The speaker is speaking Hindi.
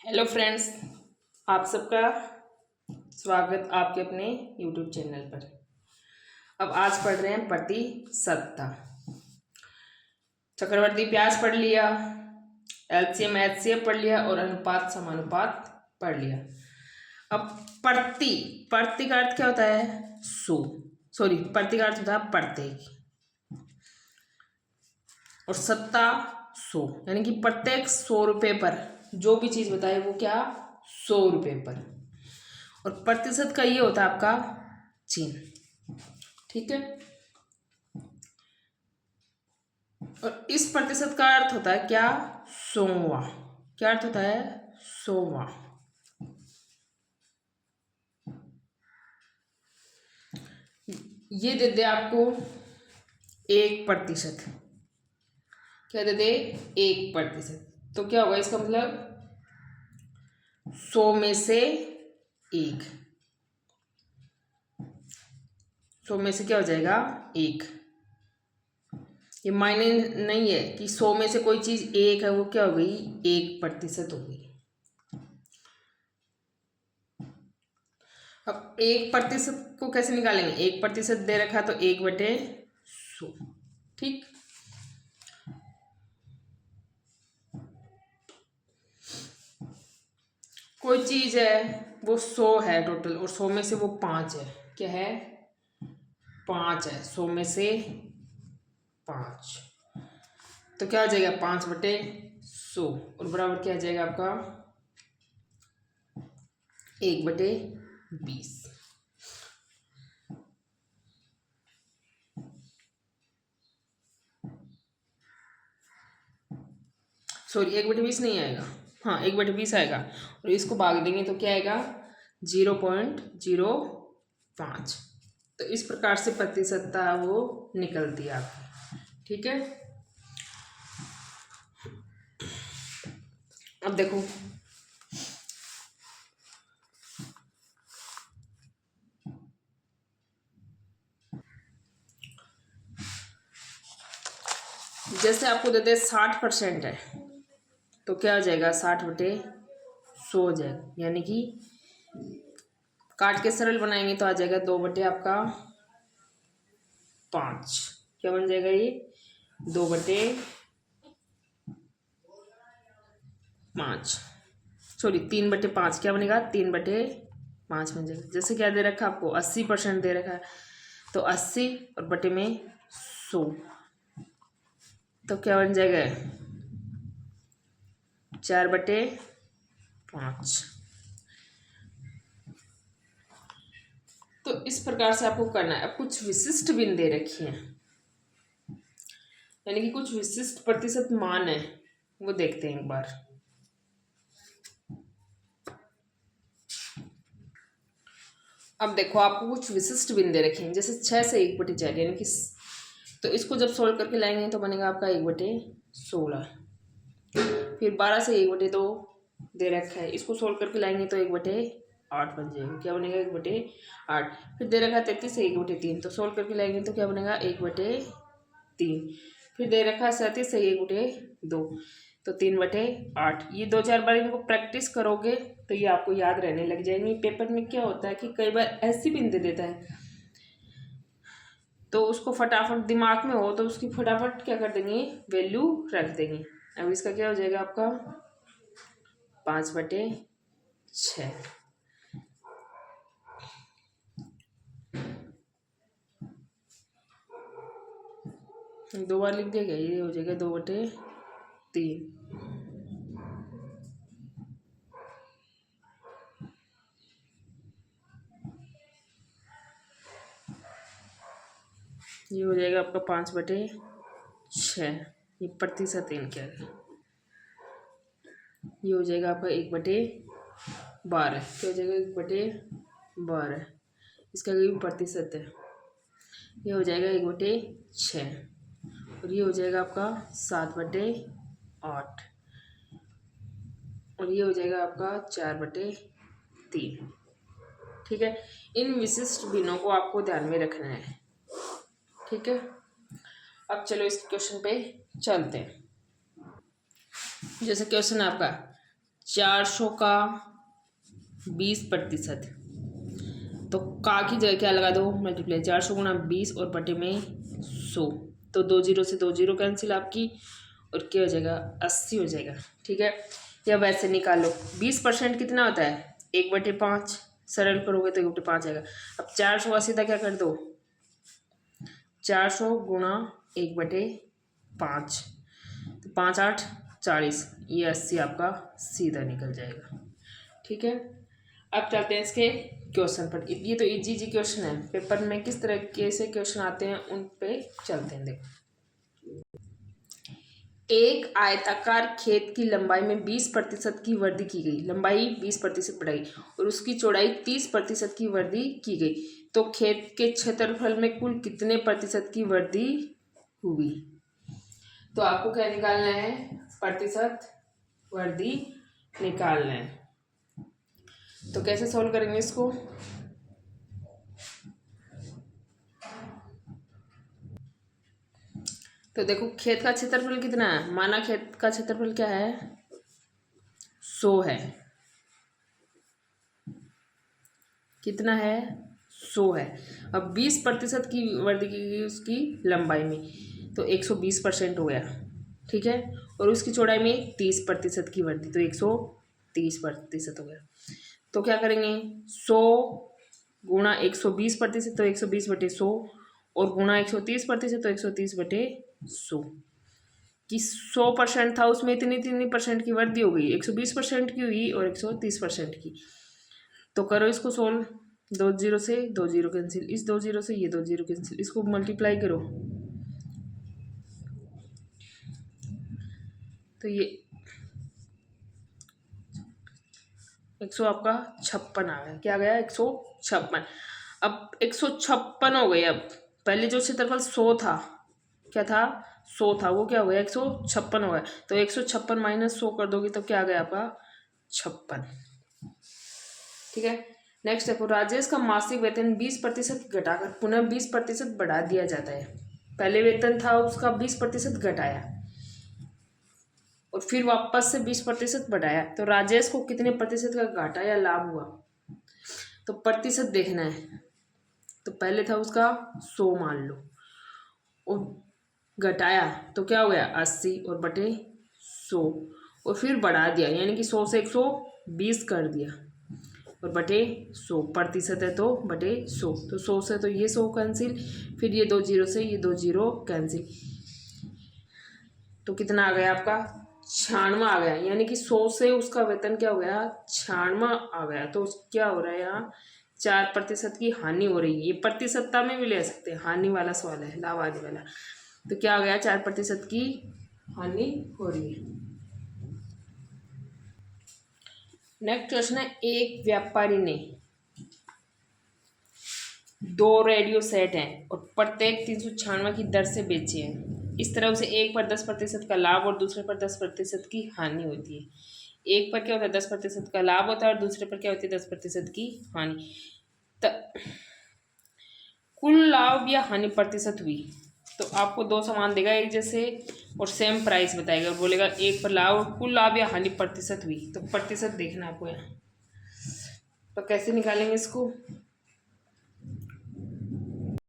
हेलो फ्रेंड्स, आप सबका स्वागत आपके अपने यूट्यूब चैनल पर। अब आज पढ़ रहे हैं प्रतिशतता। चक्रवर्ती प्याज पढ़ लिया, एलसीएम एचसीएफ पढ़ लिया और अनुपात समानुपात पढ़ लिया। अब प्रति प्रति का अर्थ क्या होता है? प्रति का अर्थ होता है प्रत्येक, और सत्ता 100, यानी कि प्रत्येक 100 रुपये पर जो भी चीज बताए वो क्या 100 रुपये पर। और प्रतिशत का ये होता है आपका चिन्ह, ठीक है। और इस प्रतिशत का अर्थ होता है क्या 100वां। क्या अर्थ होता है? 100वां। ये दे दे आपको 1%। क्या दे दे? 1%। तो क्या होगा इसका मतलब 100 में से 1। 100 में से क्या हो जाएगा? 1। ये मायने नहीं है कि 100 में से कोई चीज 1 है, वो क्या हो गई? 1% हो गई। अब 1% को कैसे निकालेंगे? 1% दे रखा तो 1/100, ठीक। कोई चीज है वो 100 है टोटल, और 100 में से वो 5 है। क्या है? 5 है। 100 में से 5, तो क्या हो जाएगा? 5/100, और बराबर क्या आ जाएगा आपका? 1/20। सॉरी, 1/20 नहीं आएगा, हाँ 1/20 आएगा। और इसको भाग देंगे तो क्या आएगा? 0.05। तो इस प्रकार से प्रतिशतता वो निकलती है आपकी, ठीक है। अब देखो, जैसे आपको दे दे 60% है, तो क्या हो जाएगा? 60/100 हो जाएगा, यानी कि काट के सरल बनाएंगे तो आ जाएगा 2/5। क्या बन जाएगा ये? 2/5, सॉरी 3/5। क्या बनेगा? 3/5 बन जाएगा। जैसे क्या दे रखा है आपको? 80% दे रखा है, तो 80 और बटे में 100, तो क्या बन जाएगा? 4/5। तो इस प्रकार से आपको करना है। अब कुछ विशिष्ट बिंदु दे रखी हैं, यानी कि कुछ विशिष्ट प्रतिशत मान है, वो देखते हैं एक बार। अब देखो, आपको कुछ विशिष्ट बिंदु दे रखे हैं, जैसे 6 से 1/4, यानी कि तो इसको जब सोल्व करके लाएंगे तो बनेगा आपका 1/16। फिर 12 से 1/2 दे रखा है, इसको सोल्व करके लाएंगे तो 1/8 बन जाएगा। क्या बनेगा? 1/8। फिर दे रखा है 33 से 1/3, तो सोल्व करके लाएंगे तो क्या बनेगा? 1/3। फिर दे रखा है 37 से 1/2, तो 3/8। ये 2-4 बार इनको प्रैक्टिस करोगे तो ये आपको याद रहने लग जाएंगे। पेपर में क्या होता है कि कई बार ऐसी बिंदु देता है, तो उसको फटाफट दिमाग में हो तो उसकी फटाफट क्या कर देंगे? वैल्यू रख देंगे। अब इसका क्या हो जाएगा आपका? 5/6। 2 बार लिख देगा, ये हो जाएगा 2/3। ये हो जाएगा आपका 5/6। ये प्रतिशत इनके आगे। ये हो जाएगा आपका 1/12। क्या हो जाएगा? 1/12। इसका भी प्रतिशत है। ये हो जाएगा 1/6, और ये हो जाएगा आपका 7/8, और ये हो जाएगा आपका 4/3। ठीक है। इन विशिष्ट भिन्नों को आपको ध्यान में रखना है, ठीक है। अब चलो इस क्वेश्चन पे चलते हैं। जैसे क्वेश्चन आपका 400 का 20%, तो का की जगह क्या लगा दो, मल्टीप्लाई 400 गुणा 20 और बटे में 100, तो 2 जीरो से 2 जीरो कैंसिल आपकी, और क्या हो जाएगा 80 हो जाएगा। ठीक है, या वैसे निकालो 20% कितना होता है 1/5, सरल करोगे तो 1/5 आएगा। अब 400 का सीधा क्या कर दो, 400 गुणा 1/5, तो 5 8 40, ये 80 आपका सीधा निकल जाएगा। ठीक है, अब चलते हैं इसके क्वेश्चन पर। ये तो इजी जी क्वेश्चन है, पेपर में किस तरह से क्वेश्चन आते हैं उन पे चलते हैं। देखो, एक आयताकार खेत की लंबाई में 20% की वृद्धि की गई, लंबाई 20% बढ़ाई और उसकी चौड़ाई 30% की वृद्धि की गई, तो खेत के क्षेत्रफल में कुल कितने प्रतिशत की वृद्धि हुई। तो आपको क्या निकालना है, प्रतिशत वृद्धि निकालना है। तो कैसे सॉल्व करेंगे इसको, तो देखो खेत का क्षेत्रफल कितना है, माना खेत का क्षेत्रफल क्या है 100 है, कितना है 100 है। अब 20% की वृद्धि की गई उसकी लंबाई में, तो 120% हो गया। ठीक है, और उसकी चौड़ाई में 30% की वृद्धि, तो 130% हो गया। तो क्या करेंगे 100 गुणा 120%, तो 120/100, और गुणा 130%, तो 130/100, कि 100% था उसमें इतनी इतनी परसेंट की वृद्धि हो गई, 120% की हुई और 130% की। तो करो इसको सोल्व, 2 जीरो से 2 जीरो कैंसिल, इस 2 जीरो से ये 2 जीरो कैंसिल, इसको मल्टीप्लाई करो, तो ये 100 आपका 56 आ गया, क्या गया 156। अब 156 हो गए। अब पहले जो क्षेत्रफल 100 था, क्या था 100 था, वो क्या हो गया 156 हो गया, तो 156 माइनस 100 कर दोगे तो क्या आ गया आपका 56। ठीक है, नेक्स्ट देखो, राजेश का मासिक वेतन 20% घटाकर पुनः 20% बढ़ा दिया जाता है। पहले वेतन था उसका 20% घटाया और फिर वापस से 20% बढ़ाया, तो राजेश को कितने प्रतिशत का घाटा या लाभ हुआ। तो प्रतिशत देखना है, तो पहले था उसका 100 मान लो, और घटाया तो क्या हो गया 80 और बटे 100, और फिर बढ़ा दिया यानी कि 100 से 120 कर दिया, और बटे 100 प्रतिशत है तो बटे 100, तो 100 से तो ये 100 कैंसिल, फिर ये 2 जीरो से ये 2 जीरो कैंसिल, तो कितना आ गया आपका 96 आ गया, यानी कि 100 से उसका वेतन क्या हो गया 96 आ गया। तो क्या हो रहा है यहाँ 4% की हानि हो रही है, ये प्रतिशतता में भी ले सकते हैं, हानि वाला सवाल है, लाभ आने वाला। तो क्या हो गया 4% की हानि हो रही है। नेक्स्ट क्वेश्चन है, एक व्यापारी ने 2 रेडियो सेट हैं और प्रत्येक 396 की दर से बेचे हैं। इस तरह उसे एक पर 10% का लाभ और दूसरे पर 10% की हानि होती है। एक पर क्या होता है 10% का लाभ होता है और दूसरे पर क्या होती है 10% की हानि। कुल लाभ या हानि प्रतिशत हुई, तो आपको 2 सामान देगा एक जैसे और सेम प्राइस बताएगा और बोलेगा एक पर लाभ और कुल लाभ या हानि प्रतिशत हुई, तो प्रतिशत देखना आपको यहाँ। तो कैसे निकालेंगे इसको,